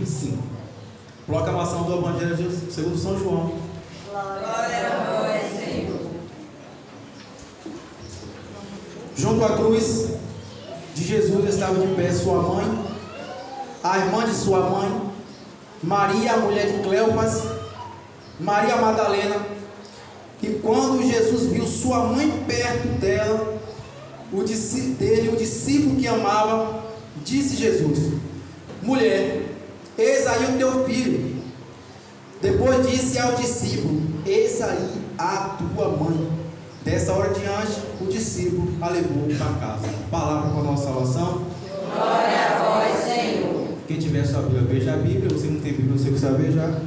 25. Proclamação do Evangelho segundo São João. Glória a vós, Senhor. Junto à cruz de Jesus estava de pé sua mãe, a irmã de sua mãe, Maria, a mulher de Cleofas, Maria Madalena. E quando Jesus viu sua mãe perto dela, o discípulo que amava, disse Jesus: mulher, eis aí o teu filho. Depois disse ao discípulo: eis aí a tua mãe. Dessa hora diante, o discípulo a levou para casa. Palavra para a nossa salvação. Glória a vós, Senhor. Quem tiver sua Bíblia, veja a Bíblia. Você não tem Bíblia, você precisa ver já.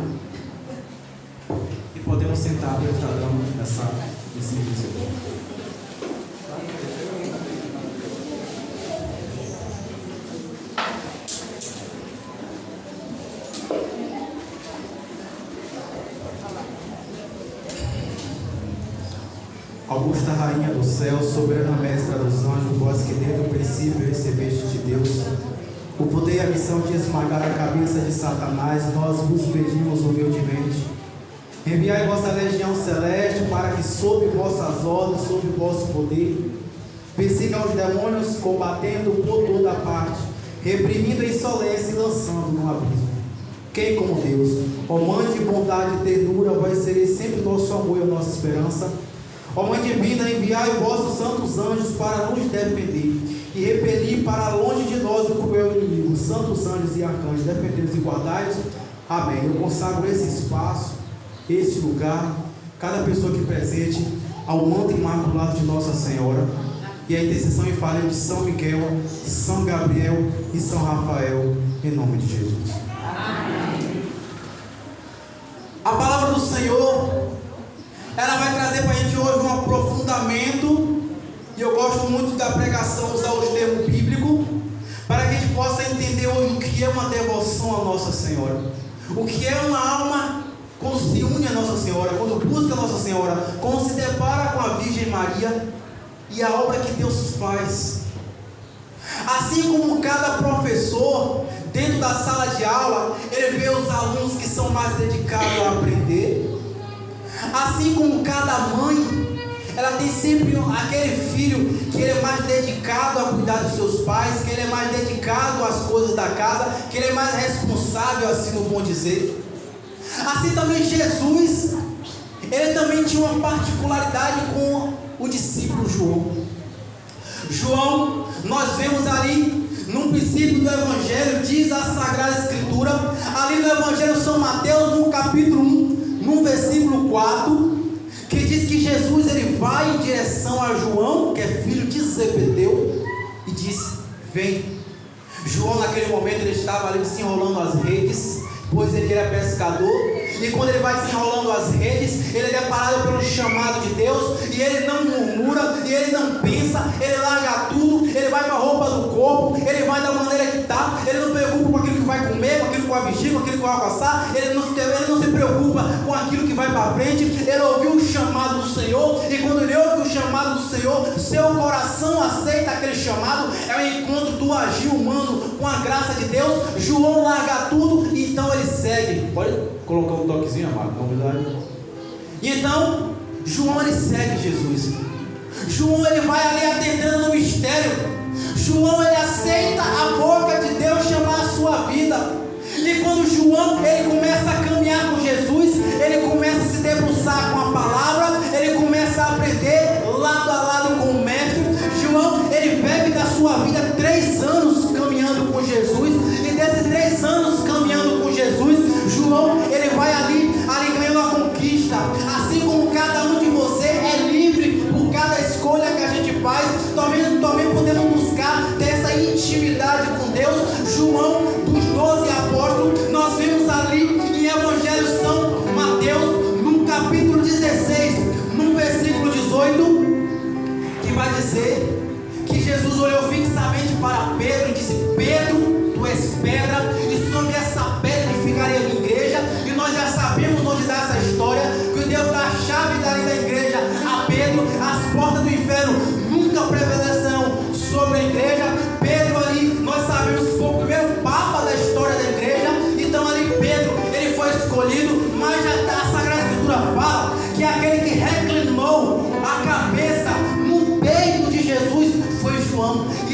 E podemos sentar para estar dando esse vídeo. Augusta Rainha do céu, soberana mestra dos anjos, vós que desde o princípio recebeste de Deus o poder e a missão de esmagar a cabeça de Satanás, nós vos pedimos humildemente: enviai vossa legião celeste para que, sob vossas ordens, sob vosso poder, persiga os demônios, combatendo por toda parte, reprimindo a insolência e lançando no abismo. Quem como Deus, ó Mãe de bondade e ternura, vós sereis sempre nosso amor e a nossa esperança. Ó Mãe divina, enviai vossos santos anjos para nos defender e repelir para longe de nós o cruel inimigo. Santos anjos e arcanjos, defendei-nos e guardai-nos. Amém. Eu consagro esse espaço, esse lugar, cada pessoa aqui presente, ao manto imaculado de Nossa Senhora e a intercessão e falha de São Miguel, São Gabriel e São Rafael, em nome de Jesus. Amém. A palavra do Senhor, ela vai trazer para a gente hoje um aprofundamento, e eu gosto muito da pregação usar os termos bíblicos, para que a gente possa entender hoje o que é uma devoção à Nossa Senhora, o que é uma alma quando se une a Nossa Senhora, quando busca a Nossa Senhora, quando se depara com a Virgem Maria e a obra que Deus faz. Assim como cada professor, dentro da sala de aula, ele vê os alunos que são mais dedicados a aprender. Assim como cada mãe, ela tem sempre aquele filho que ele é mais dedicado a cuidar dos seus pais, que ele é mais dedicado às coisas da casa, que ele é mais responsável, assim no bom dizer. Assim também Jesus, ele também tinha uma particularidade com o discípulo João. João, nós vemos ali no princípio do Evangelho, diz a Sagrada Escritura, ali no Evangelho São Mateus, no capítulo 1, no versículo 4, que diz que Jesus ele vai em direção a João, que é filho de Zebedeu, e diz: vem. João naquele momento ele estava ali desenrolando as redes, pois ele era pescador, e quando ele vai desenrolando as redes, ele é deparado pelo chamado de Deus, e ele não murmura, e ele não pensa, ele larga tudo, ele vai com a roupa do corpo, ele vai da maneira que está, ele não preocupa com aquilo que vai comer, com aquilo que vai vestir, com aquilo que vai passar, ele não se preocupa com aquilo que vai para frente. Ele ouviu o chamado do Senhor, e quando ele ouve o chamado do Senhor, seu coração aceita aquele chamado, é o encontro do agir humano com a graça de Deus. João larga tudo, e então ele segue. Pode colocar um toquezinho, amado, convidado. E então, João ele segue Jesus. João ele vai ali atendendo no mistério. João ele aceita a boca de Deus chamar a sua vida. E quando João ele começa a caminhar com Jesus, ele começa a se debruçar com a palavra, ele começa a aprender lado a lado com o mestre. João ele bebe da sua vida 3 anos caminhando com Jesus, e desses 3 anos caminhando com Jesus, João ele vai ali ganhando a conquista. Assim como cada um de você é livre por cada escolha que a gente faz, também podemos buscar ter essa intimidade com Deus. João, dos 12 apóstolos, nós vimos ali em Evangelho São Mateus, no capítulo 16, no versículo 18, que vai dizer que Jesus olhou fixamente para Pedro e disse: Pedro, tu és pedra, e sobre essa pedra edificarei a minha igreja. E nós já sabemos onde dá essa história, que Deus dá a chave da igreja a Pedro. As portas do inferno nunca prevalecerão sobre a igreja. Pedro ali, nós sabemos que foi o primeiro papa da história da igreja. Então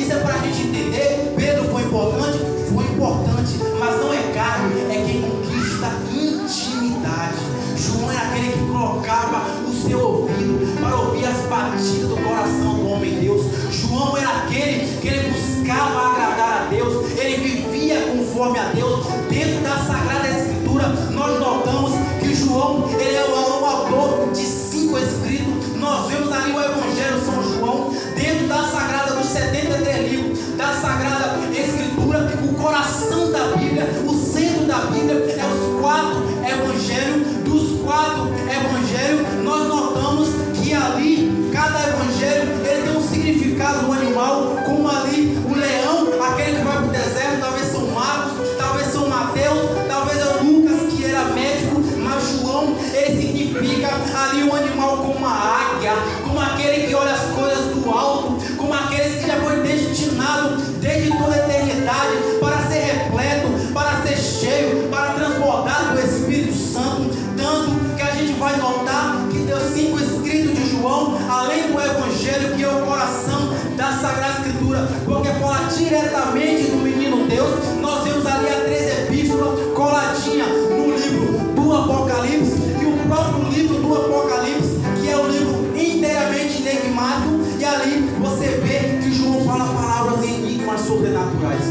Isso é para a gente entender. Pedro foi importante? Foi importante, mas não é carne, é quem conquista intimidade. João é aquele que colocava o seu ouvido para ouvir as batidas do coração do homem Deus. João era aquele que ele buscava agradar a Deus, ele vivia conforme a Deus. Dentro da Sagrada Escritura, nós notamos que João, ele é o autor de 5 escritos. Nós vemos ali o Evangelho de São João, dentro da Sagrada, dos 73 livros da Sagrada Escritura, o coração da Bíblia, o centro da Bíblia, é os 4 Evangelhos. Dos 4 Evangelhos, nós notamos que ali, cada Evangelho, ele tem um significado no animal, como ali o leão, aquele que vai para o deserto, talvez são Marcos, talvez são Mateus, talvez é Lucas, que era médico, mas João, ele significa ali um animal como uma águia, como aquele que olha as coisas do alto, como aqueles que já foi destinado desde toda a eternidade para ser repleto, para ser cheio, para transbordar do Espírito Santo. Tanto que a gente vai notar que deu 5 escritos de João, além do Evangelho, que é o coração da Sagrada Escritura, porque fala diretamente do menino Deus. Nós vemos ali a 3 epístolas coladinha no livro do Apocalipse, e o próprio livro do Apocalipse, que é um livro inteiramente enigmático, e ali você vê que João fala palavras em enigmas sobrenaturais.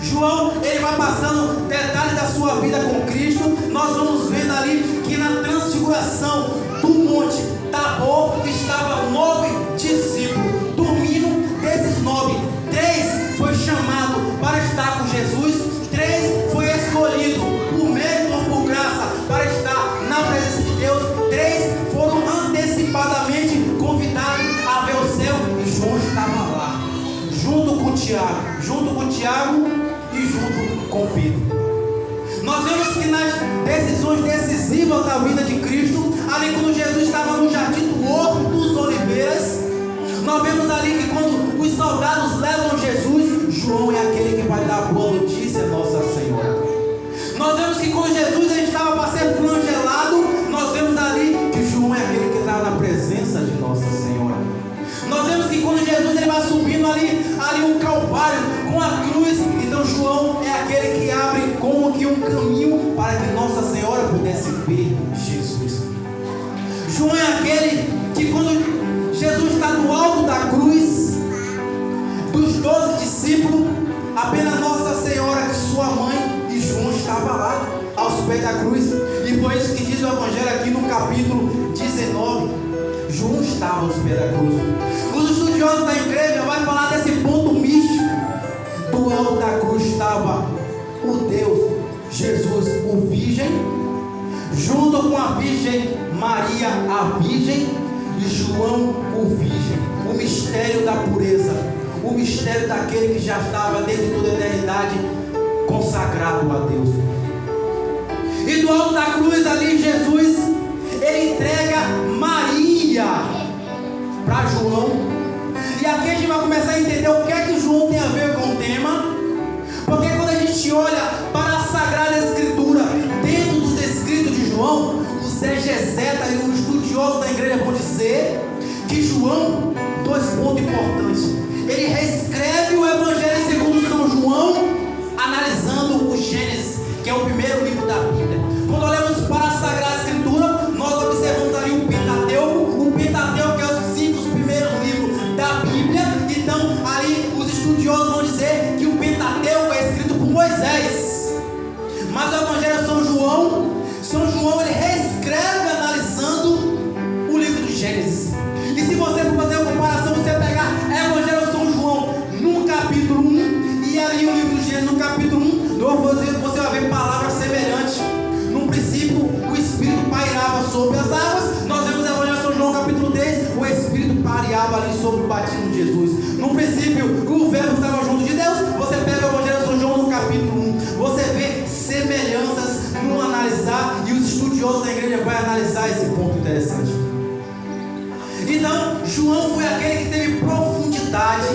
João, ele vai passando detalhes da sua vida com Cristo. Nós vamos vendo ali que na transfiguração do monte Tabor estavam 9 discípulos. Dormindo desses 9, 3 foi chamado para estar com Jesus, 3 foi escolhido por mérito ou por graça para estar na presença de Deus, 3 foram antecipadamente convidados a ver o céu, e João estava lá, junto com Tiago e junto com Pedro. Nós vemos que nas decisões decisivas da vida de Cristo, ali quando Jesus estava no jardim do Horto dos Oliveiras, nós vemos ali que quando os soldados levam Jesus, João é aquele que vai dar a boa notícia a Nossa Senhora. Nós vemos que quando Jesus estava para ser flagelado, nós vemos ali que João é aquele que está na presença de Nossa Senhora. Nós vemos que quando Jesus ele vai subindo ali um Calvário com a cruz, então João é aquele que abre como que um caminho para que Nossa Senhora pudesse ver Jesus. João é aquele que quando Jesus está no alto da cruz, dos 12 discípulos, apenas Nossa Senhora, sua mãe e João estava lá aos pés da cruz, e foi isso que diz o Evangelho aqui no capítulo 19. João estava aos pés da cruz. Os estudiosos da igreja vão falar desse ponto místico. Do alto da cruz estava o Deus, Jesus, o Virgem, junto com a Virgem Maria, a Virgem, e João, o Virgem. O mistério da pureza, o mistério daquele que já estava desde toda a eternidade consagrado a Deus. E do alto da cruz ali Jesus, ele entrega Maria para João. E aqui a gente vai começar a entender o que é que João tem a ver com o tema. Porque quando a gente olha para a Sagrada Escritura, dentro dos escritos de João, os exegetas e os estudiosos da igreja vão dizer que João, 2 pontos importantes, ele reescreve o Evangelho segundo São João, analisando o Gênesis, que é o primeiro livro da Bíblia. Quando olhamos para a Sagrada Escritura, nós observamos ali o Pentateuco, que é os 5 primeiros livros da Bíblia. Então ali os estudiosos vão dizer que o Pentateuco é escrito por Moisés, mas o Evangelho de São João ele reescreve analisando o livro do Gênesis. E se você for fazer uma comparação, você pegar o Evangelho de São João no capítulo 1 e ali o livro do Gênesis no capítulo 1, você vai ver palavras semelhantes. No princípio o Espírito pairava sobre as águas. Nós vemos o Evangelho de São João capítulo 3, o Espírito pairava ali sobre o batismo de Jesus. No princípio o Verbo estava junto de Deus. Você pega o Evangelho de São João no capítulo 1, você vê semelhanças no analisar, e os estudiosos da igreja vão analisar esse ponto interessante. Então João foi aquele que teve profundidade,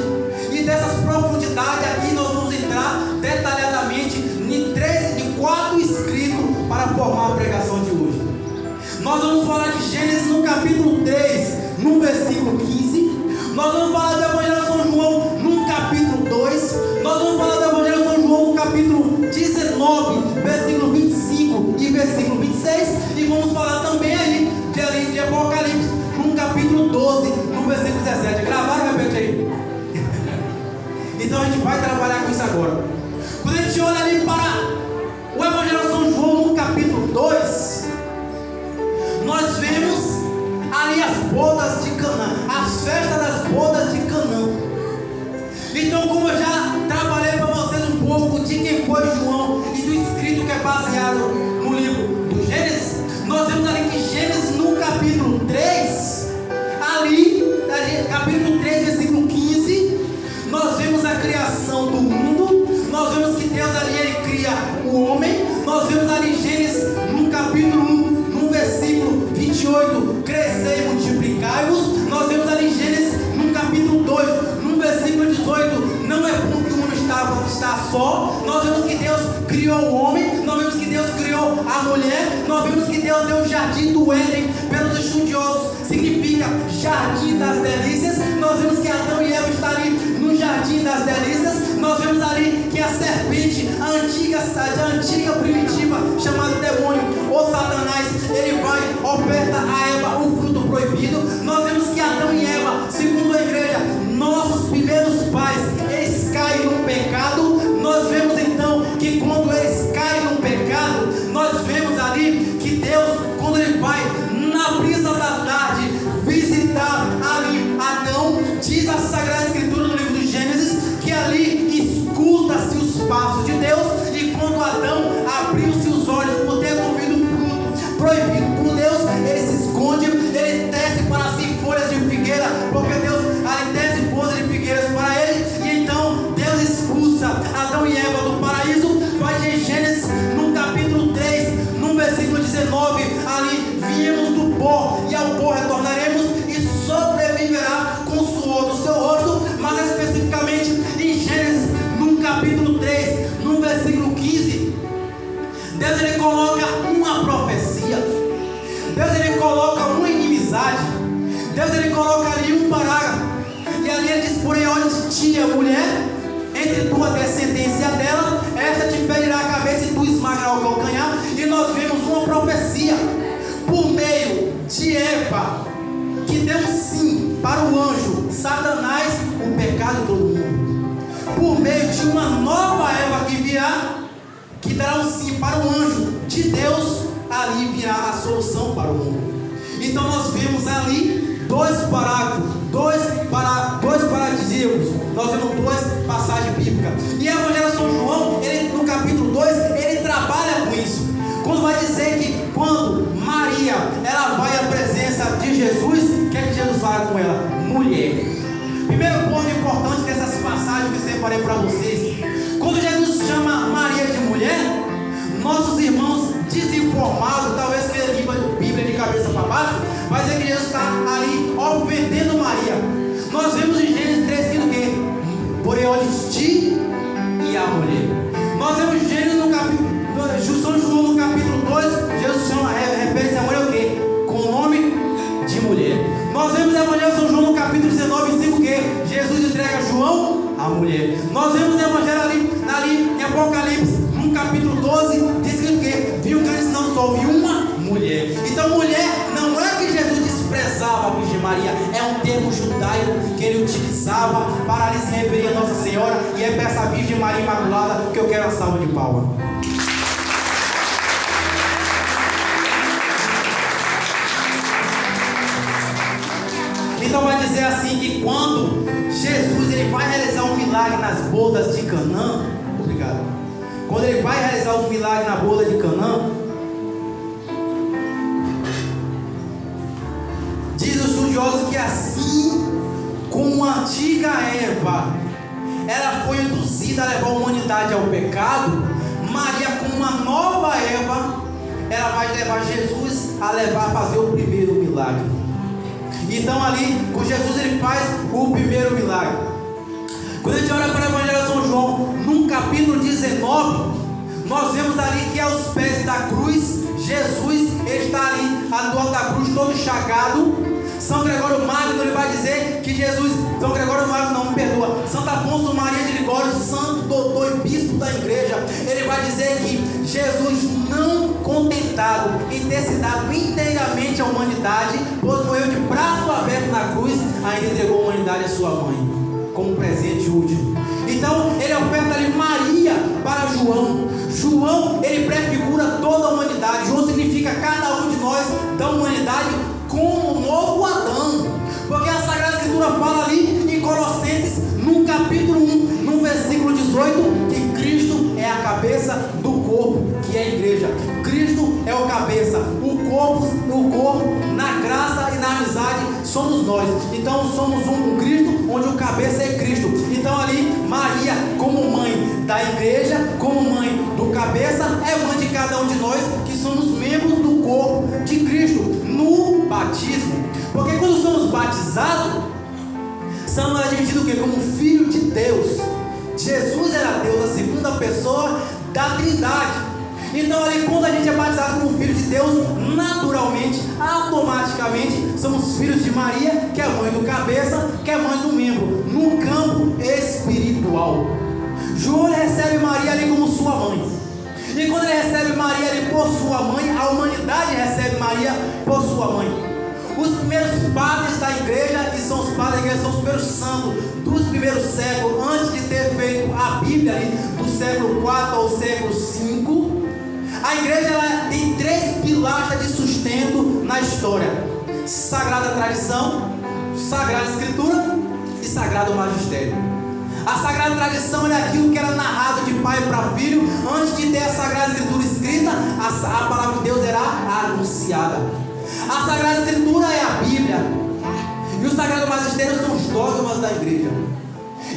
e dessas profundidades aqui nós vamos entrar detalhadamente em 4 escritos para formar a pregação de hoje. Nós vamos falar de Gênesis no capítulo 3, no versículo 15. Nós vamos falar do Evangelho de São João no Então a gente vai trabalhar com isso agora. Quando a gente olha ali para o Evangelho de São João, no capítulo 2, nós vemos ali as bodas de Canaã, as festas das bodas de Canaã. Então, como eu já trabalhei para vocês um pouco de quem foi João e do escrito que é baseado no livro do Gênesis, nós vemos ali que Gênesis no capítulo 3, ali, capítulo 3, versículo 15, nós vemos a criação do mundo, nós vemos que Deus ali ele cria o homem, nós vemos ali Gênesis no capítulo 1, no versículo 28, crescei e multiplicai-vos, nós vemos ali Gênesis no capítulo 2, no versículo 18, não é bom que o homem está só, nós vemos que Deus criou o homem, nós vemos que Deus criou a mulher, nós vemos que Deus deu o jardim do Éden, pelos estudiosos, significa jardim das delícias, nós vemos que Adão e Eva estão ali no jardim das delícias, nós vemos ali que a serpente, a antiga primitiva, chamada demônio, ou Satanás, ele vai, oferta a Eva o fruto proibido, nós vemos que Adão e Eva, segundo a igreja, nossos primeiros pais, eles caem no pecado, nós vemos então que quando eles caem no pecado, nós vemos ali que Deus, quando ele vai na brisa da tarde visitar ali Adão, diz a Sagrada Escritura no livro de Gênesis, que ali escuta-se os passos de Deus, e quando Adão abriu seus olhos por ter comido um fruto proibido por Deus, ele se esconde, ele tece para si folhas de figueira, porque Deus ali tece folhas de figueiras para ele, e então Deus expulsa Adão e Eva do paraíso. Vai de Gênesis no capítulo 3, no versículo 19, ali viemos do pó e ao pó retornaremos, e sobreviverá com o suor do seu rosto. Mas especificamente em Gênesis no capítulo 3, no versículo 15, Deus ele coloca uma profecia, Deus ele coloca uma inimizade, Deus ele coloca ali um parágrafo, e ali ele diz: porém, olha de ti, a mulher, entre tua descendência dela, esta te ferirá a cabeça e tu esmagará o calcanhar. E nós vemos uma profecia por meio de Eva, que deu um sim para o anjo Satanás, o pecado de todo mundo, por meio de uma nova Eva que virá, que dará um sim para o anjo de Deus, ali virá a solução para o mundo. Então nós vemos ali dois parágrafos, dois paradisíacos, nós vemos duas passagens bíblicas. E a Evangelho de São João, ele, no capítulo 2, ele trabalha com isso, quando vai dizer que quando Maria, ela vai à presença de Jesus, o que é que Jesus fala com ela? Mulher. Primeiro ponto importante dessas passagens que eu separei para vocês, quando Jesus chama Maria de mulher, nossos irmãos desinformados, talvez que ele Bíblia de cabeça para baixo, vai dizer que Jesus está ali ofendendo Maria. Nós vemos em Gênesis 3 que o quê? Porém, olha ti e a mulher. Nós vemos Gênesis no capítulo, São João no capítulo 2, Jesus chama, refere-se a mulher o quê? Com o nome de mulher. Nós vemos a Evangelho de São João no capítulo 19, 5 o quê? Jesus entrega a João a mulher. Nós vemos o Evangelho ali em Apocalipse, no capítulo 12, diz que o quê? Viu que eles não só viu uma mulher. Então mulher não é que Jesus desprezava a Virgem Maria, é um termo judaico que ele utilizava para ali se referir a Nossa Senhora, e é para essa Virgem Maria Imaculada que eu quero a salva de palmas. Então vai dizer assim que quando Jesus ele vai realizar um milagre nas bodas de Canaã, obrigado. Quando ele vai realizar um milagre na boda de Canaã, diz o estudioso que assim como a antiga Eva, ela foi induzida a levar a humanidade ao pecado, Maria, como uma nova Eva, ela vai levar Jesus a fazer o primeiro milagre. Então ali, com Jesus ele faz o primeiro milagre. Quando a gente olha para o Evangelho de São João, no capítulo 19, nós vemos ali que aos pés da cruz, Jesus está ali, do alto da cruz, todo chagado. São Gregório Magno ele vai dizer que Jesus, São Gregório Magno não, me perdoa, Santo Afonso Maria de Ligório, santo doutor e bispo da igreja, ele vai dizer que Jesus, não contentado em ter se dado inteiramente à humanidade, pois morreu de braço aberto na cruz, ainda entregou a humanidade à sua mãe, como presente último. Então Então ele oferta ali Maria para João. João, ele prefigura toda a humanidade. João significa cada um de nós da humanidade como um novo Adão. Porque a Sagrada Escritura fala ali em Colossenses, no capítulo 1, no versículo 18, que Cristo é a cabeça do corpo, que é a igreja. Cristo é o cabeça, o corpo na graça e na amizade somos nós. Então somos um com Cristo, onde o cabeça é Cristo. Então ali Maria, como mãe da igreja, como mãe do cabeça, é mãe de cada um de nós, que somos membros do corpo de Cristo, no batismo. Porque quando somos batizados, somos admitidos o quê? Como filho de Deus. Jesus era Deus, a segunda pessoa da Trindade. Então ali quando a gente é batizado como filho de Deus, naturalmente, automaticamente, somos filhos de Maria, que é mãe do cabeça, que é mãe do membro, no campo espiritual. João recebe Maria ali como sua mãe. E quando ele recebe Maria ali por sua mãe, a humanidade recebe Maria por sua mãe. Os primeiros padres da igreja, que são os padres da igreja, são os primeiros santos dos primeiros séculos, antes de ter feito a Bíblia ali, do século 4 ao século 5. A igreja ela tem 3 pilares de sustento na história: Sagrada Tradição, Sagrada Escritura e Sagrado Magistério. A Sagrada Tradição era aquilo que era narrado de pai para filho. Antes de ter a Sagrada Escritura escrita, a palavra de Deus era anunciada. A Sagrada Escritura é a Bíblia, e o Sagrado Magistério são os dogmas da igreja.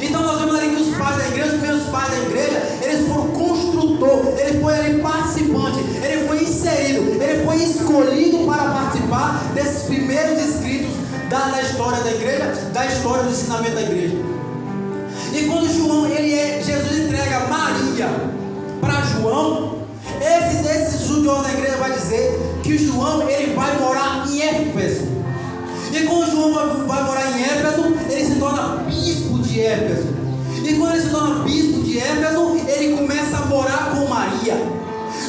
Então nós vemos ali que os pais da igreja, os primeiros pais da igreja, eles foram construtor, ele foi ali participante, ele foi inserido, ele foi escolhido para participar desses primeiros escritos da história da igreja, da história do ensinamento da igreja. E quando Jesus entrega Maria para João, esses estudiosos da igreja vai dizer que João ele vai morar em Éfeso. E quando João vai morar em Éfeso, ele se torna bispo de Éfeso. E quando ele se torna bispo de Éfeso, ele começa a morar com Maria.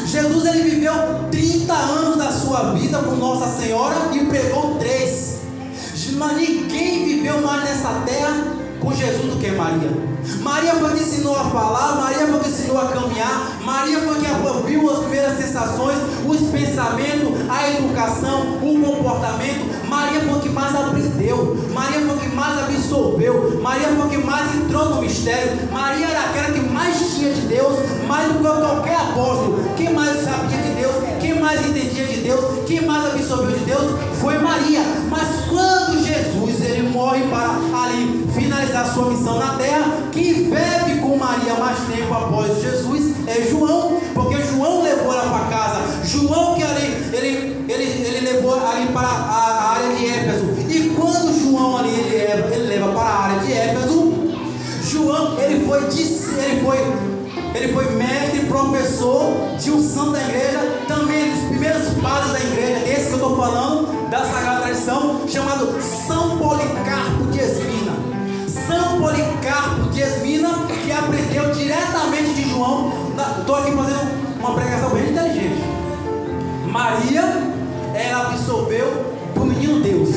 Jesus ele viveu 30 anos da sua vida com Nossa Senhora e pregou 3. Mas ninguém viveu mais nessa terra com Jesus do que Maria. Maria foi que ensinou a falar, Maria foi que ensinou a caminhar, Maria foi que viu as primeiras sensações, os pensamentos, a educação, o comportamento. Maria foi que mais aprendeu, Maria foi que mais absorveu, Maria foi que mais entrou no mistério. Maria era aquela que mais tinha de Deus, mais do que qualquer apóstolo. Quem mais sabia de Deus, quem mais entendia de Deus, quem mais absorveu de Deus foi Maria. Mas quando Jesus ele morre para ali finalizar sua missão na terra, quem bebe com Maria mais tempo após Jesus é João, porque João levou ela para casa. João que ali ele levou ali para a área de Éfeso. E quando João ali ele leva para a área de Éfeso, João ele foi mestre e professor de um santo da igreja, também dos primeiros padres da igreja, esse que eu estou falando, da Sagrada Tradição, chamado São Policarpo de Esmina. São Policarpo de Esmina, que aprendeu diretamente de João. Estou aqui fazendo uma pregação bem inteligente. Maria, ela absorveu do menino Deus.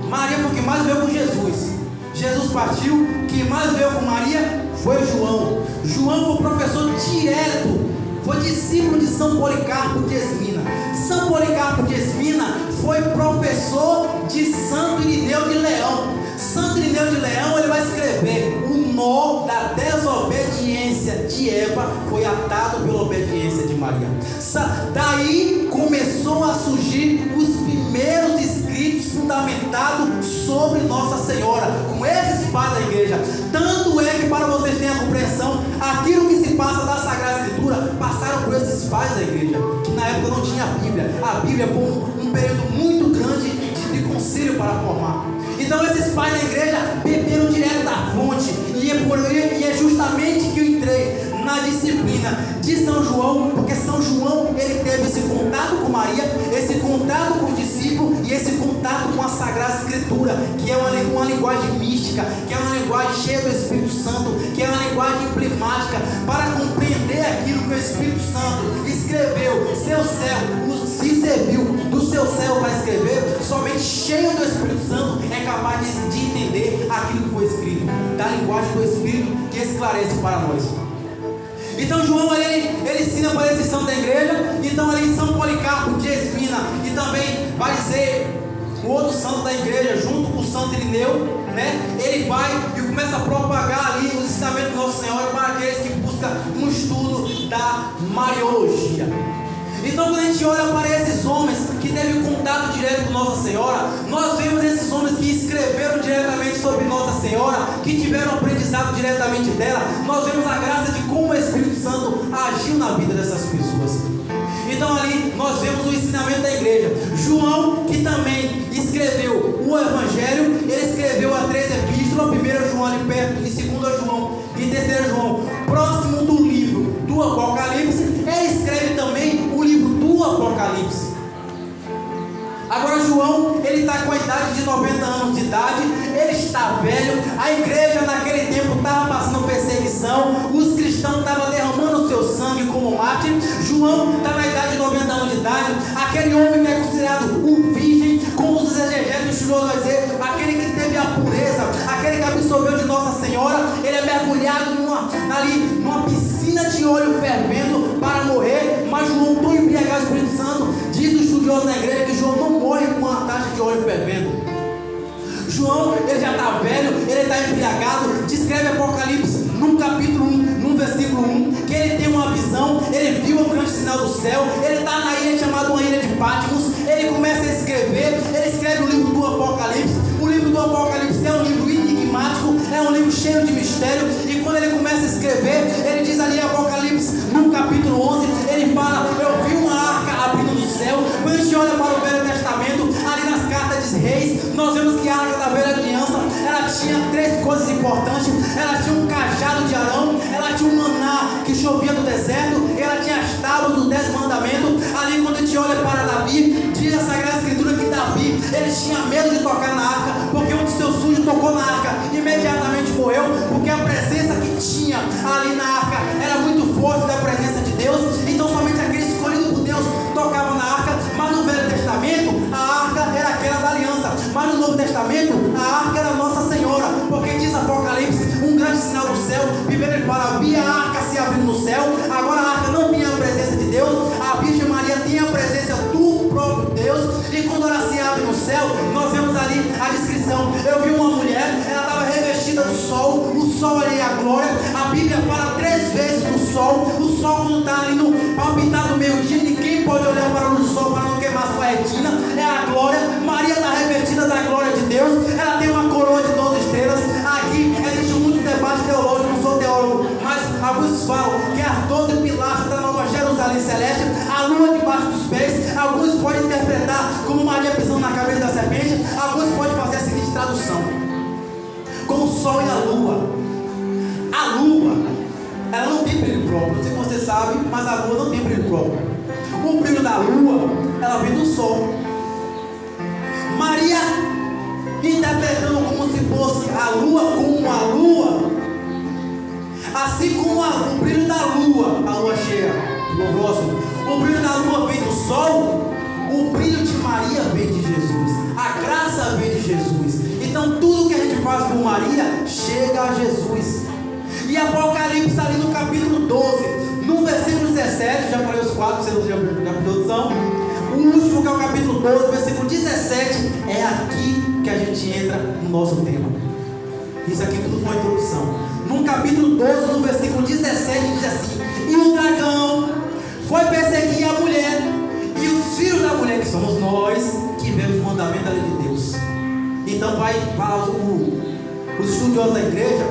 Maria foi o que mais veio com Jesus. Jesus partiu, quem mais veio com Maria foi João. João foi professor direto, foi discípulo de São Policarpo de Esmina. São Policarpo de Esmina foi professor de Santo Irineu de Leão. Santo Irineu de Leão ele vai escrever: o nó da desobediência de Eva foi atado pela obediência de Maria. Daí começou a surgir os primeiros escritos fundamentados sobre Nossa Senhora, com esses pais da igreja. Tanto é que, para vocês terem a compreensão, aquilo que se passa da Sagrada Escritura passaram por esses pais da igreja, que na época não tinha a Bíblia. A Bíblia foi um período muito grande de concílio para formar. Então esses pais da igreja beberam direto da fonte, e é justamente que eu entrei na disciplina de São João, porque São João ele teve esse contato com Maria, esse contato com o discípulo e esse contato com a Sagrada Escritura, que é uma linguagem mística, que é uma linguagem cheia do Espírito Santo, que é uma linguagem emblemática para compreender aquilo que o Espírito Santo escreveu. Seu servo se serviu do seu servo para escrever. Somente cheio do Espírito Santo é capaz de entender aquilo que foi escrito, da linguagem do Espírito que esclarece para nós. Então João ele ensina para esses santos da igreja. Então ali São Policarpo de Espina, e também vai ser o outro santo da igreja, junto com o Santo Irineu, né? Ele vai e começa a propagar ali os ensinamentos do Nossa Senhora para aqueles que buscam um estudo da Mariologia. Então quando a gente olha para esses homens que teve contato direto com Nossa Senhora, nós vemos esses homens que escreveram diretamente sobre Nossa Senhora, que tiveram aprendizado diretamente dela. Nós vemos a graça de como o Espírito Santo agiu na vida dessas pessoas. Então ali nós vemos o ensinamento da igreja. João, que também escreveu o Evangelho, ele escreveu as 3 epístolas, 1 João ali perto, e 2 João e 3 João, próximo do livro do Apocalipse. Ele escreve também o livro do Apocalipse. Agora João, ele está com a idade de 90 anos de idade, ele está velho, a igreja naquele tempo estava passando perseguição, os cristãos estavam derramando o seu sangue como mártir. João está na idade de 90 anos de idade, aquele homem que é considerado um virgem, como os exegéticos estudiosos vão dizer, aquele que teve a pureza, aquele que absorveu de Nossa Senhora. Ele é mergulhado numa piscina de óleo fervendo para morrer, mas João, tão embriagado do Espírito Santo, diz o estudioso da igreja que João não morre com uma taxa de óleo fervendo. João, ele já está velho, ele está embriagado. Descreve Apocalipse no capítulo 1, no versículo 1, que ele tem uma visão, ele viu um grande sinal do céu, ele está na ilha chamada uma ilha de Patmos. Ele começa a escrever, ele escreve o livro do Apocalipse. O livro do Apocalipse é um livro enigmático, é um livro cheio de mistério. E quando ele começa a escrever, ele diz ali em Apocalipse, no capítulo 11, ele fala: eu vi uma arca abrindo no céu. Quando a gente olha para o Velho Testamento, ali nas cartas de Reis, nós vemos que a arca da velha aliança, ela tinha 3 coisas importantes. Ela tinha um cajado de Arão, ela tinha um maná que chovia do deserto, e ela tinha as tábuas dos 10 mandamentos. Ali quando a gente olha para Davi, diz a Sagrada Escritura que Davi, ele tinha medo de tocar na arca, porque um de seus súditos tocou na arca, imediatamente morreu, porque a presença que tinha ali na arca era muito forte, da presença de Deus. Então somente aquele escolhido por Deus tocava na arca. Mas no Velho Testamento a arca era aquela da aliança, mas no Novo Testamento a arca era Nossa Senhora, porque diz Apocalipse, um grande sinal do céu. Primeiro ele fala: via a arca se abrindo no céu. Agora a arca não tinha a presença de Deus, a Virgem Maria tinha a presença do próprio Deus. E quando ela se abre no céu, nós vemos ali a descrição: eu vi uma mulher, ela estava revestida do sol. O sol ali é a glória. A Bíblia fala 3 vezes do sol. O sol, quando está ali no palpitar do meio-dia, ninguém pode olhar para a luz do sol para não queimar sua retina. É a glória. Maria está revestida da glória de Deus. Ela tem uma coroa de 12 estrelas. Aqui existe muito debate teológico, não sou teólogo, mas alguns falam que as 12 pilastras da Nova Jerusalém Celeste, a lua debaixo dos pés. Alguns podem interpretar como Maria pisando na cabeça da serpente. Alguns podem fazer a seguinte tradução: como o sol e a lua. A lua, ela não tem brilho próprio, não sei se você sabe, mas a lua não tem brilho próprio. O brilho da lua, ela vem do sol. Maria, interpretando como se fosse a lua como a lua, assim como o brilho da lua, a lua cheia, no próximo, o brilho da lua vem do sol, o brilho de Maria vem de Jesus, a graça vem de Jesus. Então tudo que a gente faz por Maria chega a Jesus. E Apocalipse ali no capítulo 12, no versículo 17, já falei os 4, você já produção. O último, que é o capítulo 12, versículo 17, é aqui que a gente entra no nosso tema. Isso aqui tudo foi uma introdução. No capítulo 12, no versículo 17, diz assim: e o dragão foi perseguir a mulher, e os filhos da mulher, que somos nós, que vemos o mandamento da lei de Deus. Então vai falar os estudiosos da igreja,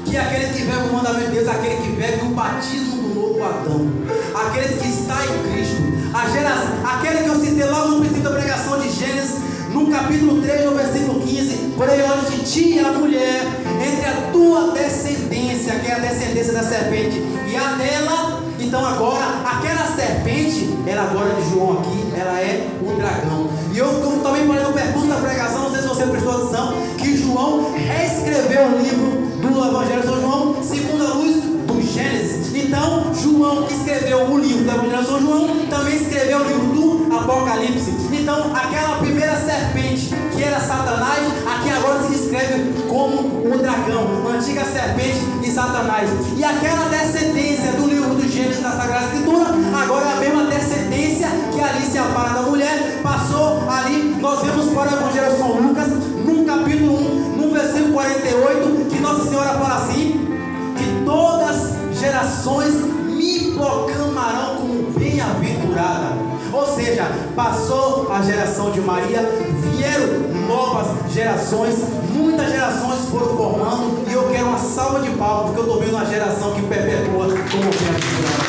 que aquele que vive o mandamento de Deus, aquele que vive o batismo do novo Adão, aquele que está em Cristo, aquele que eu citei logo no princípio da pregação de Gênesis, no capítulo 3, no versículo 15: porém olha de ti a mulher, entre a tua descendência, que é a descendência da serpente, e a dela. Então agora, aquela serpente, ela agora de João aqui, ela é o dragão. E eu, como também falei no percurso da pregação, não sei se você prestou atenção, que João reescreveu o livro do Evangelho de São João segundo a luz do Gênesis. Então João, que escreveu o livro do Evangelho de São João, também escreveu o livro do Apocalipse. Então Então, aquela primeira serpente, que era Satanás, aqui agora se descreve como o dragão, a antiga serpente e Satanás. E aquela descendência do livro do Gênesis da Sagrada Escritura, agora é a mesma descendência que ali se separa da mulher, passou ali. Nós vemos para o Evangelho de São Lucas, no capítulo 1, no versículo 48, que Nossa Senhora fala assim: que todas gerações me proclamarão como bem-aventurada. Ou seja, passou a geração de Maria, vieram novas gerações, muitas gerações foram formando, e eu quero uma salva de palmas, porque eu estou vendo uma geração que perpetua como bem-aventurada.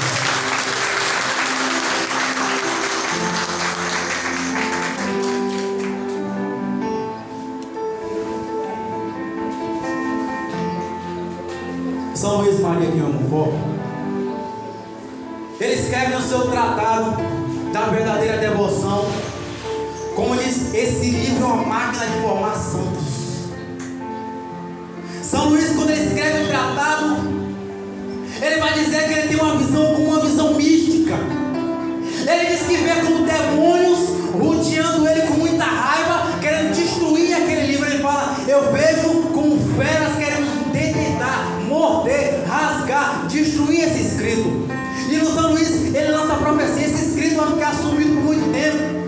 São Luís Maria de Montfort, ele escreve no seu tratado da verdadeira devoção, como diz, esse livro é uma máquina de formar santos. São Luís, quando ele escreve o tratado, ele vai dizer que ele tem uma visão como uma visão mística. Ele diz que vê como demônios rodeando ele com muita raiva, querendo destruir aquele livro. Ele fala: eu vejo como feras querendo detentar, morder, rasgar, destruir esse escrito. E no São Luís, ele lança a profecia: esse escrito vai ficar sumido por muito tempo.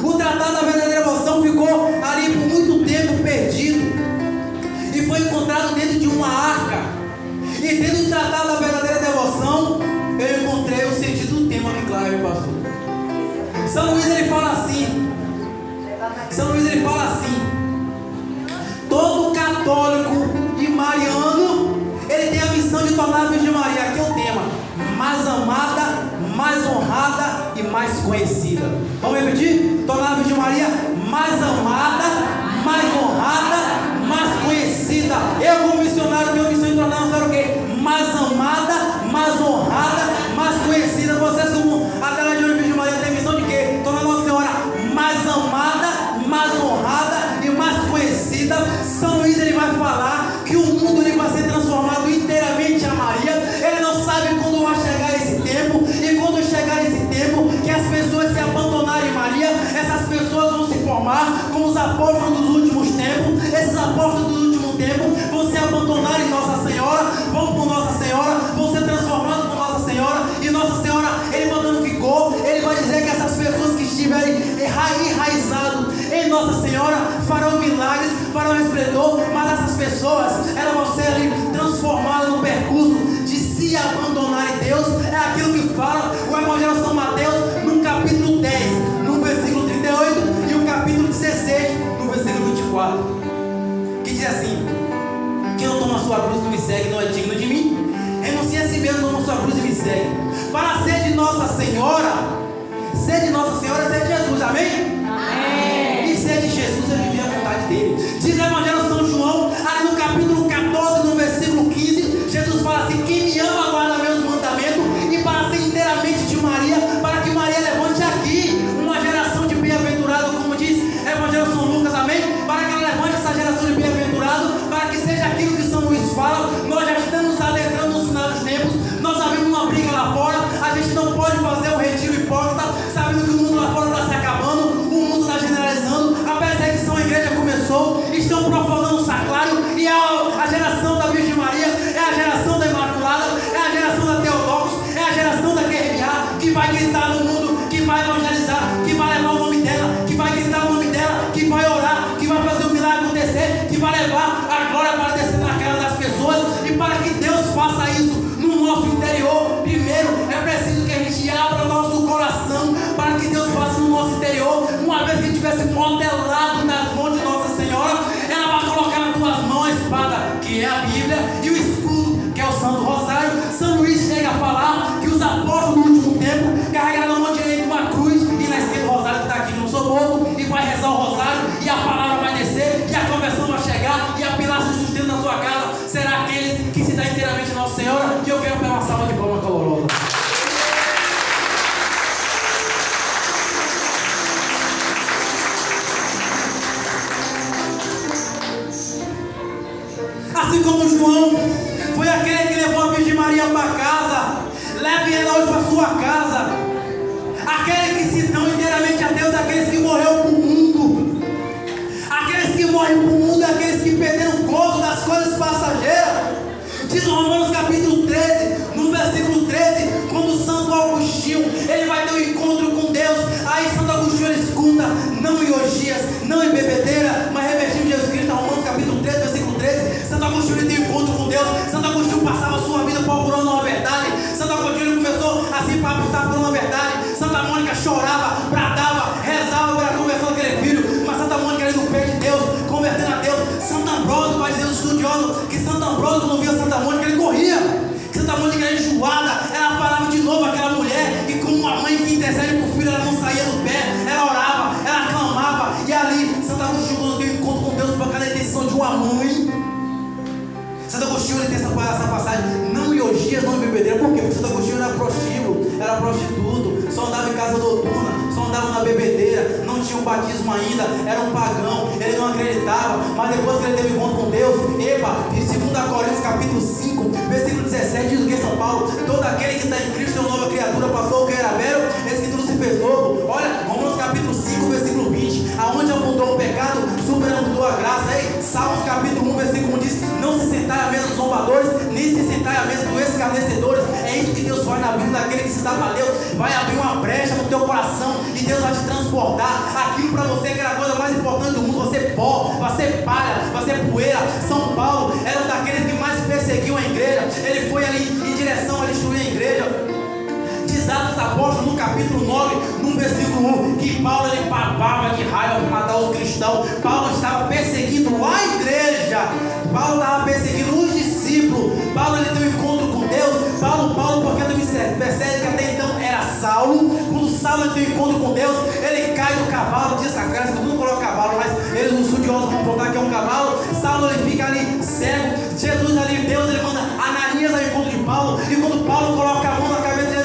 O tratado da verdadeira devoção ficou ali por muito tempo perdido, e foi encontrado dentro de uma arca. E dentro do tratado da verdadeira devoção, eu encontrei o sentido do tema que Cláudio passou. São Luís, ele fala assim: todo católico e mariano, ele tem a missão de tornar a Virgem Maria, aqui é o tema, mais amada, mais honrada e mais conhecida. Vamos repetir? Tornar a Virgem Maria mais amada, mais honrada, mais conhecida. Eu, como missionário, tenho a missão de tornar, não sei o quê, mais amada, mais honrada, mais conhecida. Vocês, como a televisão de Virgem Maria, tem a missão de quê? Tornar Nossa Senhora mais amada, mais honrada e mais conhecida. São Luís, ele vai falar que o mundo ele vai ser transformado inteiramente a Maria. Ele não sabe quando vai chegar esse tempo, e quando chegar esse tempo, que as pessoas se abandonarem em Maria, essas pessoas vão se formar como os apóstolos dos últimos tempos. Esses apóstolos do último tempo vão se abandonar em Nossa Senhora, vão por Nossa Senhora, vão ser transformados por Nossa Senhora. E Nossa Senhora, ele mandando ficou, ele vai dizer que essas pessoas que estiverem enraizadas em Nossa Senhora farão milagres, farão esplendor. Mas essas pessoas, elas vão ser ali transformadas no percurso de se abandonar em Deus. É aquilo que fala o Evangelho de São Mateus, no capítulo 10, no versículo 38, e o capítulo 16, no versículo 24, que diz assim: quem não toma a sua cruz e me segue não é digno de mim. Renuncie a si mesmo, toma a sua cruz e me segue. Para ser de Nossa Senhora, ser de Nossa Senhora é ser de Jesus, amém? Amém. E ser de Jesus é viver a vontade dele. Diz o Evangelho de São João, ali no capítulo 14, no versículo 15, Jesus fala assim: quem me ama guarda meus mandamentos. E para ser inteiramente de Maria, para que Maria levante aqui uma geração de bem-aventurado, como diz o Evangelho de São Lucas, amém? Para que ela levante essa geração de bem-aventurado, para que seja aquilo que São Luís fala. Nós já estamos adentrando nos finais dos tempos, nós sabemos uma briga lá fora, a gente não pode fazer um retiro hipócrita, sabendo que o mundo lá fora está se acabando, o mundo está generalizando, a perseguição à igreja começou, estão profanando o sacrário, e a geração da Virgem Maria é a geração da Imaculada, é a geração da Teodocos, é a geração da QRBA, que vai gritar no mundo, que vai evangelizar, que vai levar o nome dela, que vai gritar o nome dela, que vai orar, que vai fazer o milagre acontecer, que vai levar a glória para descer na cara das pessoas. E para que Deus faça isso no nosso interior, primeiro é preciso que a gente abra o nosso coração para que Deus faça no nosso interior. Uma vez que estivesse modelado nas mãos de Nossa Senhora, ela vai colocar nas tuas mãos a espada, que é a Bíblia, e o escudo, que é o Santo Rosário. São Luís chega a falar que os apóstolos do último tempo carregaram na mão direita uma cruz, e na esquerda o rosário que está aqui no socorro, e vai rezar o rosário, e a palavra vai descer, e a conversão vai chegar, e a pilar de sustento na sua casa será aqueles que se dão inteiramente a Nossa Senhora. E eu quero pegar uma salva de palmas calorosa. Assim como João foi aquele que levou a Virgem Maria para casa, leve ela hoje para sua casa. Aquele que se dão inteiramente a Deus, aqueles que morreu morreu para o mundo. Aqueles que morrem para o mundo é aqueles que perderam o gozo das coisas passageiras. Diz Romanos capítulo 13, no versículo 13, quando Santo Agostinho, ele vai ter um encontro com Deus. Aí Santo Agostinho ele escuta, não em orgias, não em bebedeira, mas revestindo Jesus Cristo. Romanos capítulo 13, versículo 13. Santo Agostinho ele tem um encontro com Deus. Santo Agostinho passava a sua vida procurando uma verdade. Santo Agostinho ele começou a se passar por uma verdade. Santa Mônica chorava, bradava, rezava para conversar com aquele filho. Mas Santa Mônica ele no pé de Deus, convertendo a Deus. Santo Ambrósio, vai dizer os estudiosos, que Santo Ambrósio quando via Santa Mônica ele corria. Santa Mônica era enjoada, ela falava de novo aquela mulher, e como uma mãe que intercede por filho, ela não saía do pé, ela orava, ela clamava, e ali Santo Agostinho, quando tem um encontro com Deus, por causa da intenção de uma mãe, Santo Agostinho ele tem essa passagem, não em orgias, não em bebedeira. Por quê? Porque Santo Agostinho era prostíbulo, era prostituto, só andava em casa noturna, só andava na bebedeira, não tinha um batismo ainda, era um pagão, ele não acreditava. Mas depois que ele teve encontro com Deus, em 2 Coríntios capítulo 5, versículo 17, diz o que São Paulo: todo aquele que está em Cristo é uma nova criatura, passou o que era velho, esse que tudo se fez novo. Olha, Romanos capítulo 5, versículo 20, aonde abundou o pecado, superabundou a graça. Ei, Salmos capítulo 1, versículo 1 diz: não se sentai à mesa dos zombadores, nem se sentai à mesa dos escarnecedores. É isso que Deus faz na vida daquele que se dá para Deus. Vai abrir uma brecha no teu coração e Deus vai te transportar. Aquilo para você que era a coisa mais importante do mundo, você pó, você palha, você poeira. São Paulo era um daqueles que mais perseguiam a igreja. Ele foi ali em direção a destruir a igreja. Diz Atos Apóstolos no capítulo 9, no versículo 1, que Paulo ele babava de raiva para matar os cristãos. Paulo estava perseguindo a igreja, Paulo estava perseguindo os discípulos. Paulo ele tem um encontro com Deus. Paulo porque tu me percebe que até então era Saulo. Quando Saulo ele tem um encontro com Deus, ele cai do cavalo. Diz a graça, todo mundo coloca cavalo, mas eles, os estudiosos, vão contar que é um cavalo. Saulo ele fica ali cego. Jesus ali, Deus ele manda Ananias ao encontro de Paulo. E quando Paulo coloca a mão na cabeça dele,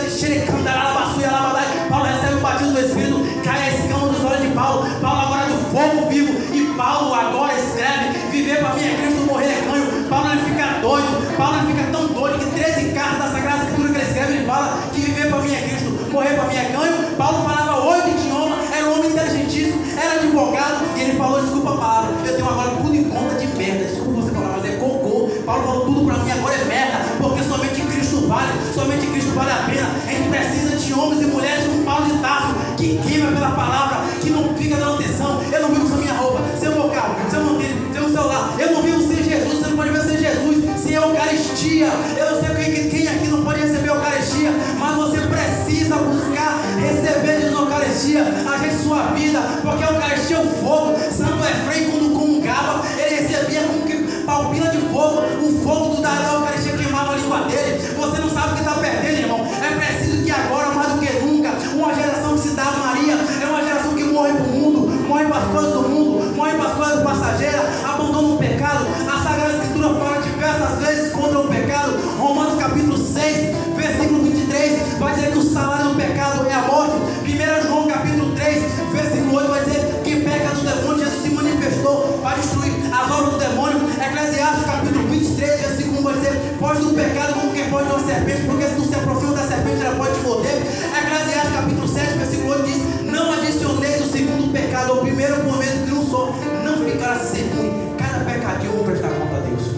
Paulo recebe o batismo do Espírito, cai a escama dos olhos de Paulo. Paulo agora é do fogo vivo. E Paulo agora escreve: viver para mim é Cristo, morrer é ganho. Paulo ele fica doido. Paulo ele fica tão doido que 13 cartas da Sagrada Escritura que ele escreve, ele fala que viver para mim é Cristo, morrer para mim é ganho. Paulo falava 8 idiomas, era um homem inteligentíssimo, era advogado. E ele falou: desculpa a palavra, eu tenho agora tudo em conta de merda. Desculpa você falar, mas é cocô. Paulo falou: tudo para mim agora é merda, porque somente Cristo vale, somente Cristo vale a pena. A gente precisa de homens e mulheres como Paulo de Tarso, que queima pela palavra, que não fica dando atenção. Eu não vivo sem minha roupa, sem o meu carro, sem o meu tênis, sem o celular. Eu não vivo sem Jesus. Você não pode ver sem Jesus, sem a Eucaristia. Eu não sei quem aqui não pode receber a Eucaristia, mas você precisa buscar receber Jesus na Eucaristia, agir sua vida, porque a Eucaristia é o fogo. Santo Efraim, quando comungava, ele recebia como que palpina de fogo, o fogo da Eucaristia queimava a língua dele. Você não sabe o que está perdendo, irmão. É preciso que agora, mais do que nunca, uma geração que se dá a Maria, é uma geração que morre para o mundo, morre para as coisas do mundo, morre para as coisas passageiras, abandona o pecado. A Sagrada Escritura fala diversas vezes contra o pecado. Romanos capítulo 6, versículo 23, vai dizer que o salário do pecado é a morte. 1 João capítulo 3, versículo 8, vai dizer que pecado do demônio, Jesus se manifestou para destruir as obras do demônio. Eclesiastes capítulo 23, versículo 1, vai dizer: foge do pecado como quem foge de uma serpente, porque se tu se aproxima da serpente, ela pode te morder. Eclesiastes capítulo 7, versículo 8 diz: não adicioneis o segundo pecado ao primeiro, por menos que um só não ficará sem ruim. Cada pecadinho vou prestar conta a Deus.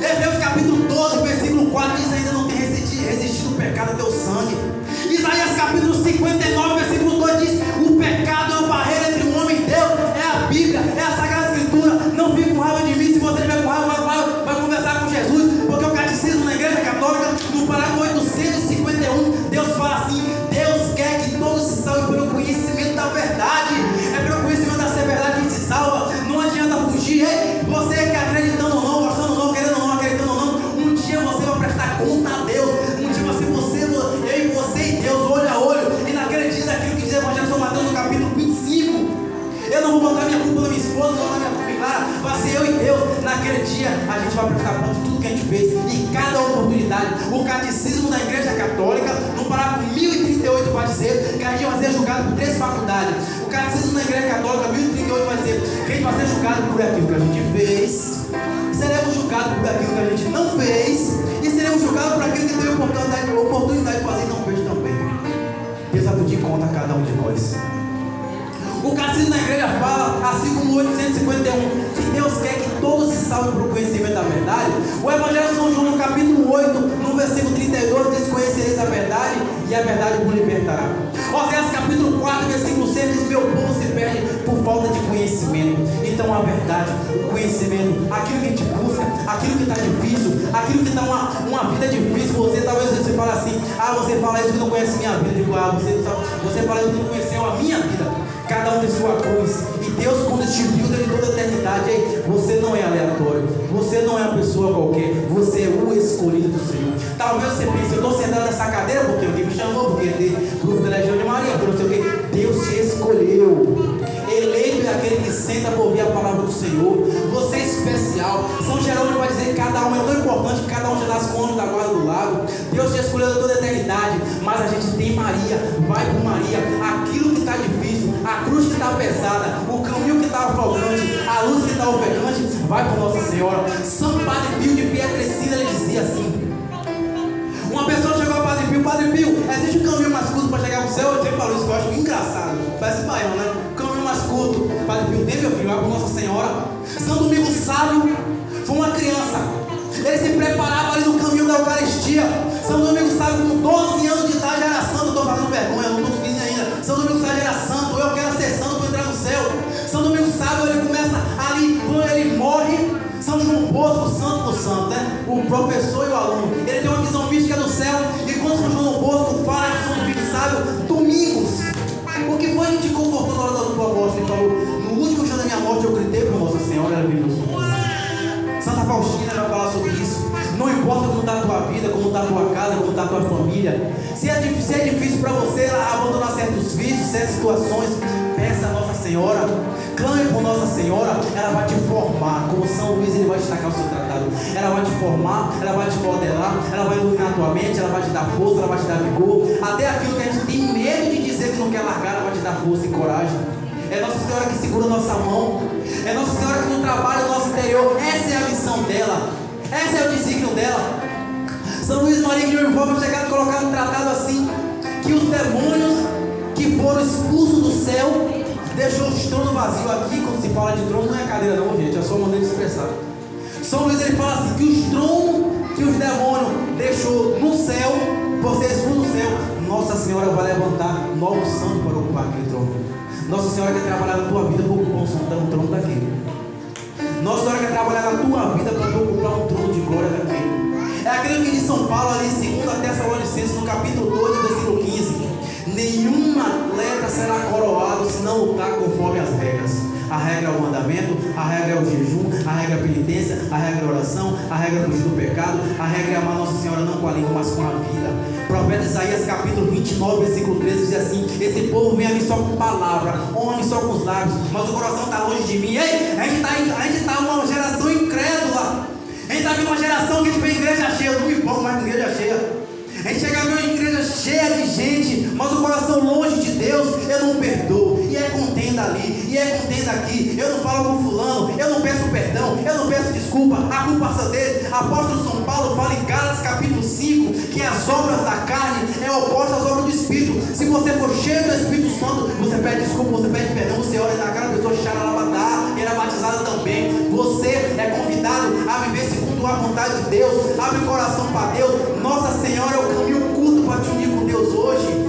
Hebreus capítulo 12, versículo 4 diz: ainda não tem resistido o pecado ao teu sangue. Isaías capítulo 59, versículo 2 diz: o pecado é uma barreira entre o homem e Deus. É a Bíblia, é a Sagrada Escritura. Não fique com raiva de mim. Se você tiver com raiva, vai conversar com Jesus, porque o catecismo na Igreja Católica, no parágrafo 851, Deus fala assim: Deus quer que todos se salvem pelo conhecimento da verdade. É pelo conhecimento da verdade que se salva. Não adianta fugir. Ei, você que acreditando ou não, gostando ou não, querendo ou não, acreditando ou não, um dia você vai prestar conta a Deus. Um dia eu e você e Deus, olho a olho. E naquele diz aquilo que diz o Evangelho de São Mateus no capítulo 25: eu não vou botar minha culpa na minha esposa, não vou botar minha culpa em Clara, vai ser eu e Deus. Naquele dia a gente vai prestar conta de tudo que a gente fez, em cada oportunidade. O catecismo da Igreja Católica, no parágrafo 1038, vai dizer que a gente vai ser julgado por 3 faculdades. O catecismo da Igreja Católica, 1038, vai dizer que a gente vai ser julgado por aquilo que a gente fez, seremos julgados por aquilo que a gente não fez, e seremos julgados por aquilo que teve oportunidade de fazer e não fez também. Deus vai pedir conta a cada um de nós. O catecismo da igreja fala, assim como 851, que Deus quer que todos se salvem para o conhecimento da verdade. O Evangelho de São João, no capítulo 8, no versículo 32, diz: conhecereis a verdade e a verdade vos libertará. Oséias capítulo 4, versículo 6 diz: meu povo se perde por falta de conhecimento. Então a verdade, o conhecimento, aquilo que a gente busca, aquilo que está difícil, aquilo que está uma vida difícil, talvez você fale assim: você fala isso que não conhece minha vida. Eu digo: você fala isso que não conheceu a minha vida. Cada um tem sua cruz. E Deus, quando te viu desde toda a eternidade, você não é aleatório, você não é uma pessoa qualquer, você é o escolhido do Senhor. Talvez você pense: eu estou sentado nessa cadeira porque alguém me chamou, porque tem grupo da Legião de Maria, por não sei o que. Deus te escolheu. Eleito é aquele que senta para ouvir a palavra do Senhor. Você é especial. São Jerônimo vai dizer que cada um é tão importante que cada um já nasce com o anjo da guarda do lado. Deus te escolheu de toda a eternidade. Mas a gente tem Maria. Vai por Maria. Aquilo que está difícil, a cruz que está pesada, o caminho que está ofegante, a luz que está ofegante, vai por Nossa Senhora. São Padre Pio de Pietrelcina, ele dizia assim: uma pessoa chegou ao Padre Pio: Padre Pio, existe um caminho mais curto para chegar ao céu? Eu sempre falo isso, que eu acho engraçado. Parece baiano, né? Caminho mais curto. Padre Pio: tem, meu filho, vai por Nossa Senhora. São Domingos Sábio foi uma criança. Ele se preparava ali no caminho da Eucaristia. São Domingos Sábio, com 12 anos de idade, era santo. Eu estou fazendo vergonha, não estou conseguindo ainda. São Domingos Sábio era santo. Eu quero ser santo para entrar no céu. São Domingos Sábio, ele começa ali, quando ele morre. São João Bosco, santo do santo, né? O professor e o aluno. Ele tem uma visão mística do céu. E quando São João Bosco fala de São Domingos Sábio, Domingos, o que foi que te confortou na hora da tua morte? Ele falou: no último dia da minha morte eu gritei para Nossa Senhora, ela veio no som. Santa Faustina vai falar sobre isso. Não importa como está a tua vida, como está a tua casa, como está a tua família. Se é difícil para você abandonar certos vícios, certas situações, peça a Nossa Senhora. Clame por Nossa Senhora. Ela vai te formar. Como São Luís, ele vai destacar o seu tratado. Ela vai te formar, ela vai te modelar, ela vai iluminar a tua mente, ela vai te dar força, ela vai te dar vigor. Até aquilo que a gente tem medo de dizer que não quer largar, ela vai te dar força e coragem. É Nossa Senhora que segura a nossa mão. É Nossa Senhora que não trabalha o nosso interior. Essa é a missão dela. Esse é o desígnio dela. São Luís Maria de Montfort vai chegar a colocar no tratado assim: que os demônios que foram expulsos do céu deixou os tronos vazios. Aqui, quando se fala de trono, não é cadeira não, gente, é só uma maneira de expressar. São Luís, ele fala assim: que os tronos que os demônios deixou no céu, você expulso do céu, Nossa Senhora vai levantar novos santos para ocupar aquele trono. Nossa Senhora quer trabalhar na tua vida para ocupar um trono daquele. Nossa Senhora quer trabalhar na tua vida para ocupar um trono de glória daquele. É aquilo que diz São Paulo ali em 2 Tessalonicenses, no capítulo 2, versículo 15: nenhum atleta será coroado se não lutar conforme as regras. A regra é o mandamento, a regra é o jejum, a regra é a penitência, a regra é a oração, a regra é fugir do pecado, a regra é amar Nossa Senhora não com a língua, mas com a vida. Profeta Isaías capítulo 29, versículo 13 diz assim: esse povo vem a mim só com palavra, honra-me só com os lábios, mas o coração está longe de mim. Ei, a gente está uma geração incrédula. A gente está vendo uma geração que a gente vê igreja cheia. Eu não me importo mais com igreja cheia. A gente chega a ver uma igreja cheia de gente, mas o coração longe de Deus. Eu não perdoo, e é contenda ali, e é contenda aqui. Eu não falo com fulano, eu não peço perdão, eu não peço desculpa. A culpa é dele. Apóstolo São Paulo fala em Gálatas capítulo 5 que as obras da carne é oposta às obras do Espírito. Se você for cheio do Espírito Santo, você pede desculpa, você pede perdão, você olha na cara da pessoa, xaralabadá, e era batizada também. Você é convidado a viver segundo a vontade de Deus. Abre o coração para Deus. Nossa Senhora é o caminho curto para te unir com Deus hoje.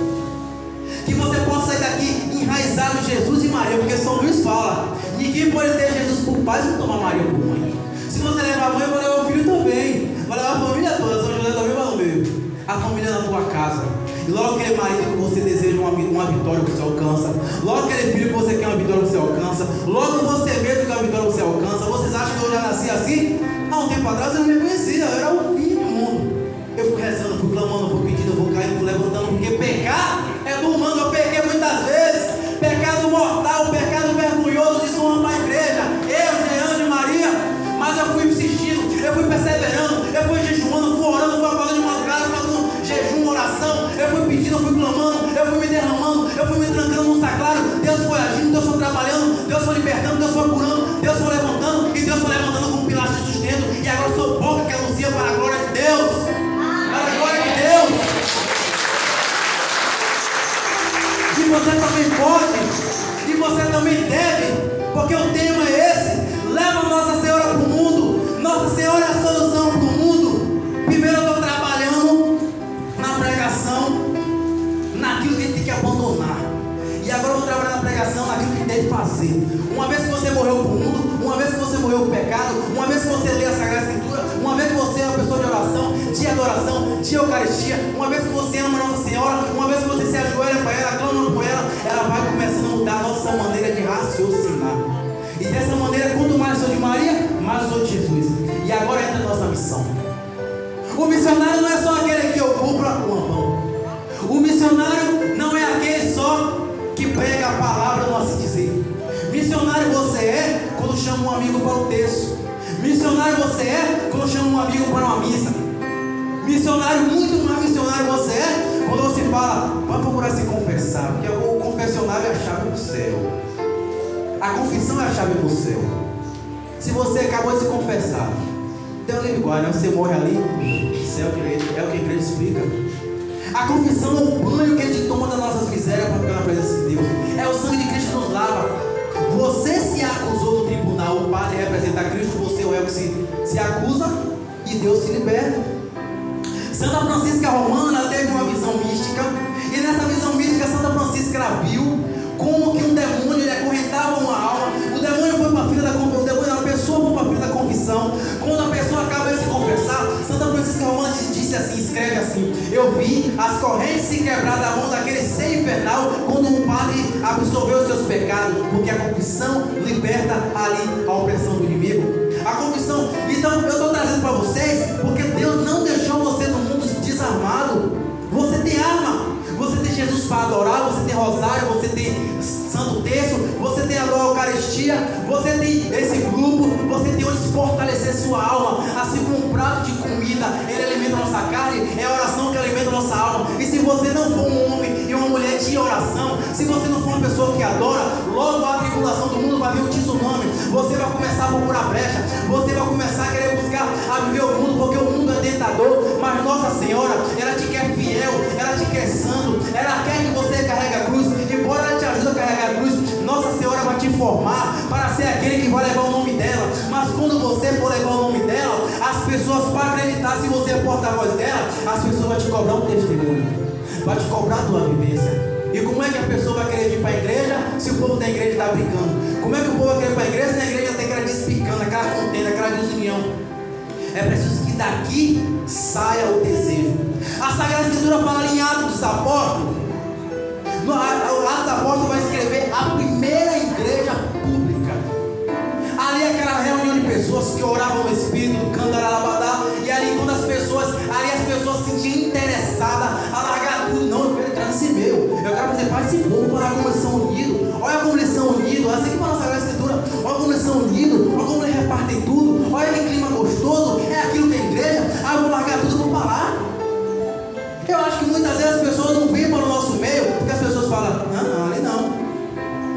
Que você possa sair daqui enraizado em Jesus e Maria, porque São Luís fala: ninguém pode ter Jesus por pai se não tomar Maria por mãe. Se você levar a mãe, vai levar o filho também, vai levar a família toda. São José também vai no meio. A família na tua casa. E logo aquele marido que você deseja uma vitória que você alcança, logo aquele filho que você quer uma vitória que você alcança, logo você mesmo que uma vitória que você alcança. Vocês acham que eu já nasci assim? Há um tempo atrás eu não me conhecia, eu era o fim do mundo. Eu fui rezando, fui clamando, fui pedindo, fui caindo, fui levantando, porque pecar é do humano. Eu pequei muitas vezes, pecado mortal, pecado vergonhoso de sua para a igreja, eu, Jean de Maria, mas eu fui insistindo, eu fui perseverando, eu fui jejuando, fui orando, fui acordando de madrugada, fazendo jejum, oração, eu fui pedindo, eu fui clamando, eu fui me derramando, eu fui me trancando no sacrário. Deus foi agindo, Deus foi trabalhando, Deus foi libertando, Deus foi curando, Deus foi levantando, e Deus foi levantando como pilar de sustento. E agora eu sou boca que anuncia para a glória de Deus. Para a glória de Deus. E você também pode. E você também deve, porque o tema é esse. Leva Nossa Senhora para o mundo. Nossa Senhora é a solução para o mundo. Primeiro eu estou trabalhando na pregação, naquilo que a gente tem que abandonar. E agora eu vou trabalhar na pregação, naquilo que tem que fazer. Uma vez que você morreu para o mundo, uma vez que você morreu para o pecado, uma vez que você lê a Sagrada Escritura, uma vez que você é uma pessoa de oração, de adoração, de Eucaristia, uma vez que você ama Nossa Senhora, uma vez que você se ajoelha para ela, clama por ela vai começando a mudar a nossa maneira de raciocinar. E dessa maneira, quanto mais eu sou de Maria, mais eu sou de Jesus. E agora entra a nossa missão. O missionário não é só aquele que ocupa o pão. O missionário não é aquele só que prega a palavra no assim dizer. Missionário você é quando chama um amigo para o texto. Missionário você é quando chama um amigo para uma missa. Missionário, muito mais missionário você é quando você fala, vai procurar se confessar, porque o confessionário é a chave do céu. A confissão é a chave do céu. Se você acabou de se confessar, tem um livro igual, né? Você morre ali, céu direito, é o que a igreja explica. A confissão é o banho que a gente toma das nossas misérias para ficar na presença de Deus. É o sangue de Cristo que nos lava. Você se acusou no tribunal, o padre representa Cristo, você é o réu que se acusa e Deus se liberta. Santa Francisca Romana, ela teve uma visão mística, e nessa visão mística Santa Francisca ela viu como que um demônio ele acorrentava uma alma. O demônio foi para a fila da confissão, a pessoa foi para a fila da confissão. Quando a pessoa acaba de se confessar, Santa Francisca Romana disse assim, escreve assim: eu vi as correntes se quebrar da mão daquele ser infernal quando um padre absorveu os seus pecados, porque a confissão liberta ali a opressão do inimigo. A confissão, então eu estou trazendo para vocês, porque Deus não deixou você no mundo desarmado. Você tem arma. Você tem Jesus para adorar, você tem rosário, você tem santo terço, você tem a Eucaristia, você tem esse grupo, você tem onde fortalecer sua alma. Assim como um prato de comida, ele alimenta a nossa carne, é a oração que alimenta a nossa alma. E se você não for um homem e uma mulher de oração, se você não for uma pessoa que adora, logo a tribulação do mundo vai vir o tsunami. Você vai começar a procurar brecha, você vai começar a querer buscar a viver o mundo, porque o mundo é tentador. Mas Nossa Senhora, ela te quer fiel, ela te quer santo, ela quer que você carregue a cruz. Embora ela te ajude a carregar a cruz, Nossa Senhora vai te formar para ser aquele que vai levar o nome dela. Mas quando você for levar o nome dela, as pessoas, para acreditar se você é porta-voz dela, as pessoas vão te cobrar um testemunho, vai te cobrar a tua vivência. E como é que a pessoa vai querer ir para a igreja se o povo da igreja está brigando? Como é que o povo vai querer ir para a igreja se na igreja tem aquela despicando, aquela contenda, aquela desunião? É preciso que daqui saia o desejo. A Sagrada Escritura fala em Atos dos Apóstolos. No Atos dos Apóstolos vai escrever a primeira igreja pública. Ali aquela reunião de pessoas que oravam no Espírito, do Candaralabadá. E ali quando as pessoas se sentiam interessadas a largar tudo. Não, eu quero entrar nesse meio. Eu quero fazer parte desse povo, para como eles são unidos. Olha como eles são unidos. Assim que fala a Sagrada Escritura. Olha como eles são unidos. Olha como eles repartem tudo. Olha que clima gostoso. É aquilo que é igreja. Ah, eu vou largar tudo e vou para lá. Eu acho que muitas vezes as pessoas não vêm para o nosso meio, porque as pessoas falam, não, ali não.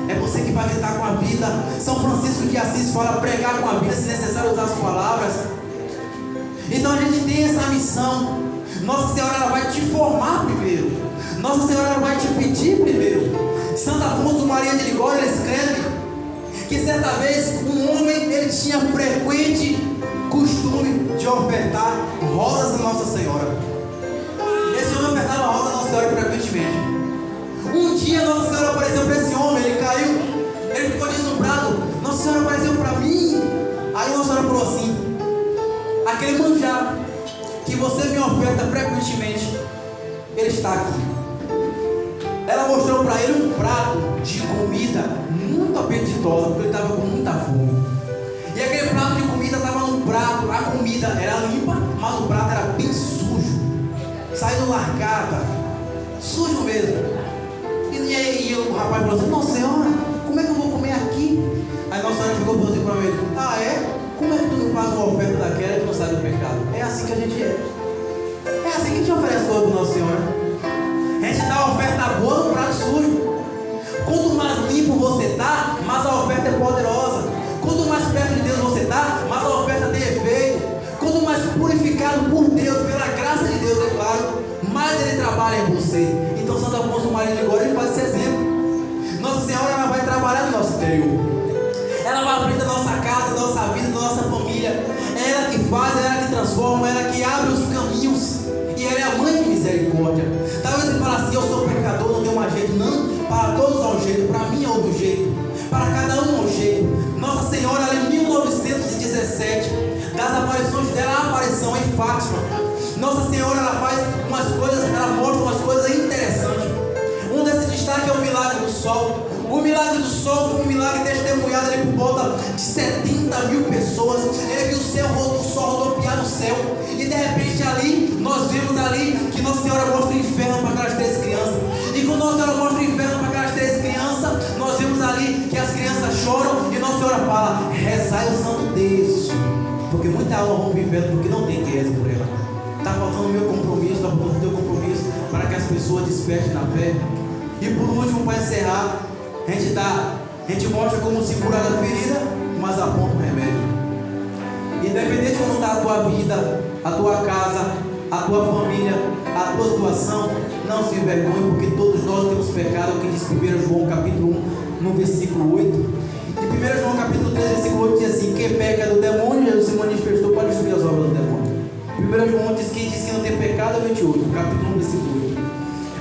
É você que vai gritar com a vida. São Francisco de Assis fala, pregar com a vida, se necessário usar as palavras. Então a gente tem essa missão. Nossa Senhora ela vai te formar primeiro. Nossa Senhora ela vai te pedir primeiro. Santo Afonso Maria de Ligório escreve que certa vez um homem ele tinha frequente costume de ofertar rosas a Nossa Senhora. Esse homem ofertava rosas a Nossa Senhora frequentemente. Um dia Nossa Senhora apareceu para esse homem, ele caiu, ele ficou deslumbrado. Nossa Senhora apareceu para mim. Aí Nossa Senhora falou assim: aquele manjar que você me oferta frequentemente, ele está aqui. Ela mostrou para ele um prato de comida muito apetitosa, porque ele estava com muita fome. E aquele prato de comida estava num prato, a comida era limpa, mas o prato era bem sujo, saindo largada, sujo mesmo. E o rapaz falou assim: Nossa Senhora, como é que eu vou comer aqui? Aí Nossa Senhora ficou assim para ele: ah, é? Como é que tu não faz uma oferta daquela e tu não sai do pecado? É assim que a gente é. É assim que a gente oferece coisa para Nossa Senhora. A gente dá uma oferta boa no prato sujo. Quanto mais limpo você está, mais a oferta é poderosa. Quanto mais perto de Deus você está, mais a oferta tem efeito. Quanto mais purificado por Deus, pela graça de Deus, é claro, mais Ele trabalha em você. Então Santo Afonso Maria de Ligório ele faz esse exemplo. Nossa Senhora ela vai trabalhar nosso interior. Ela vai à frente da nossa casa, da nossa vida, da nossa família. É ela que faz, é ela que transforma, é ela que abre os caminhos. E ela é a mãe de misericórdia. Talvez você fale assim: eu sou pecador, não tem mais jeito. Não, para todos há um jeito, para mim é outro jeito, para cada um é um jeito. Nossa Senhora, ela, em 1917, das aparições dela, a aparição em Fátima, Nossa Senhora, ela faz umas coisas, ela mostra umas coisas interessantes. Um desses destaques é o milagre do sol. O milagre do sol foi um milagre testemunhado ali por volta de 70 mil pessoas. Ele viu o sol rodopiar no céu. E de repente ali, nós vemos ali que Nossa Senhora mostra o inferno para aquelas 3 crianças. E quando Nossa Senhora mostra o inferno para aquelas 3 crianças, nós vemos ali que as crianças choram. E Nossa Senhora fala: rezai o santo terço. Porque muita alma vão para o inferno porque não tem quem reze por ela. Está faltando o meu compromisso, está faltando o teu compromisso para que as pessoas despertem na fé. E por último, para encerrar, a gente mostra como se curar da ferida, mas aponta o remédio. Independente de como está a tua vida, a tua casa, a tua família, a tua situação, não se envergonhe, porque todos nós temos pecado, que diz 1 João capítulo 1, no versículo 8. E 1 João capítulo 3, versículo 8 diz assim: quem peca é do demônio, Jesus se manifestou para destruir as obras do demônio. 1 João diz que não tem pecado é 28, capítulo 1, versículo 8.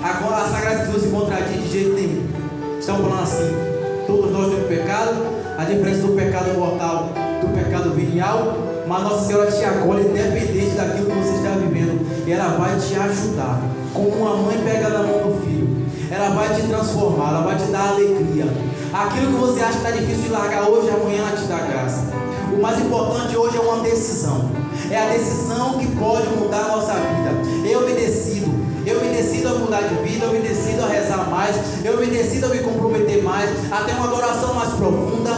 A Sagrada Escritura se contradiz de jeito nenhum. Estão falando assim: todos nós temos pecado, a diferença do pecado mortal do pecado venial, mas Nossa Senhora te acolhe independente daquilo que você está vivendo. E ela vai te ajudar, como uma mãe pega na mão do filho. Ela vai te transformar, ela vai te dar alegria. Aquilo que você acha que está difícil de largar hoje, amanhã ela te dá graça. O mais importante hoje é uma decisão. É a decisão que pode mudar a nossa vida. Eu me decido a mudar de vida, eu me decido a rezar mais, eu me decido a me comprometer mais, a ter uma adoração mais profunda,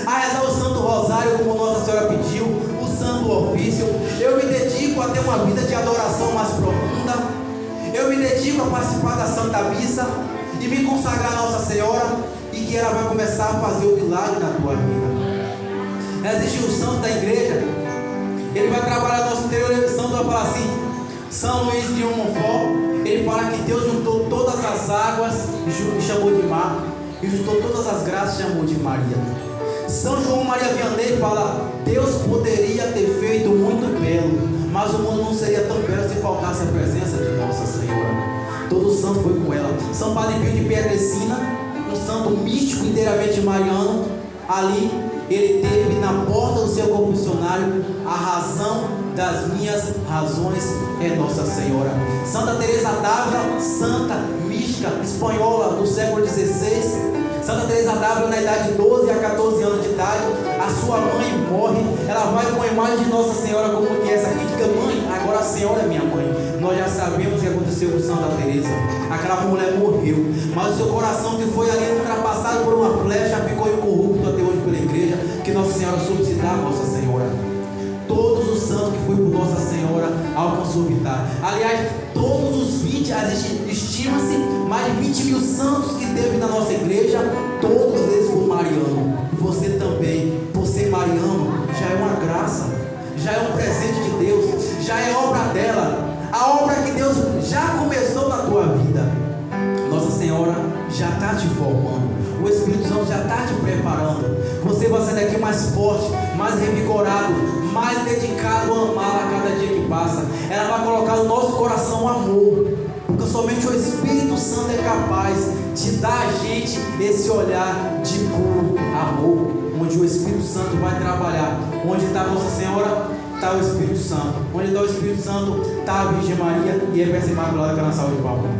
a rezar o Santo Rosário como Nossa Senhora pediu, o Santo Ofício. Eu me dedico a ter uma vida de adoração mais profunda, eu me dedico a participar da Santa Missa e me consagrar a Nossa Senhora, e que ela vai começar a fazer o milagre na tua vida. Existe o santo da igreja, ele vai trabalhar no nosso interior. O santo vai falar assim: São Luís de Montfort, ele fala que Deus juntou todas as águas e chamou de mar, e juntou todas as graças e chamou de Maria. São João Maria Vianney fala: Deus poderia ter feito muito belo, mas o mundo não seria tão belo se faltasse a presença de Nossa Senhora. Todo santo foi com ela. São Padre Pio de Pietrelcina, um santo místico inteiramente mariano. Ali ele teve na porta do seu confessionário: a razão das minhas razões é Nossa Senhora. Santa Teresa d'Ávila, santa mística espanhola do século XVI. Santa Teresa d'Ávila, na idade de 12 a 14 anos de idade, a sua mãe morre. Ela vai com a imagem de Nossa Senhora, como que essa aqui, diga: mãe, agora a senhora é minha mãe. Nós já sabemos o que aconteceu com Santa Teresa. Aquela mulher morreu, mas o seu coração, que foi ali ultrapassado por uma flecha, ficou incorrupto até hoje pela igreja, que Nossa Senhora soube citar Nossa Senhora. Todos os santos que foi por Nossa Senhora alcançou vitória. Aliás, todos os 20, estima-se mais de 20 mil santos que teve na nossa igreja, todos eles foram marianos. Você também, por ser mariano, já é uma graça, já é um presente de Deus, já é obra dela. A obra que Deus já começou na tua vida. Nossa Senhora já está te formando, o Espírito Santo já está te preparando. Você vai sair daqui mais forte, mais revigorado, mais dedicado a amá-la a cada dia que passa. Ela vai colocar no nosso coração amor, porque somente o Espírito Santo é capaz de dar a gente esse olhar de puro amor, onde o Espírito Santo vai trabalhar. Onde está Nossa Senhora, está o Espírito Santo. Onde está o Espírito Santo, está a Virgem Maria e a Versa Imaculada, que é na salva de palmas.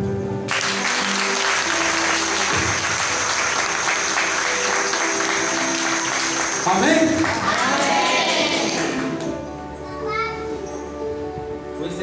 Amém?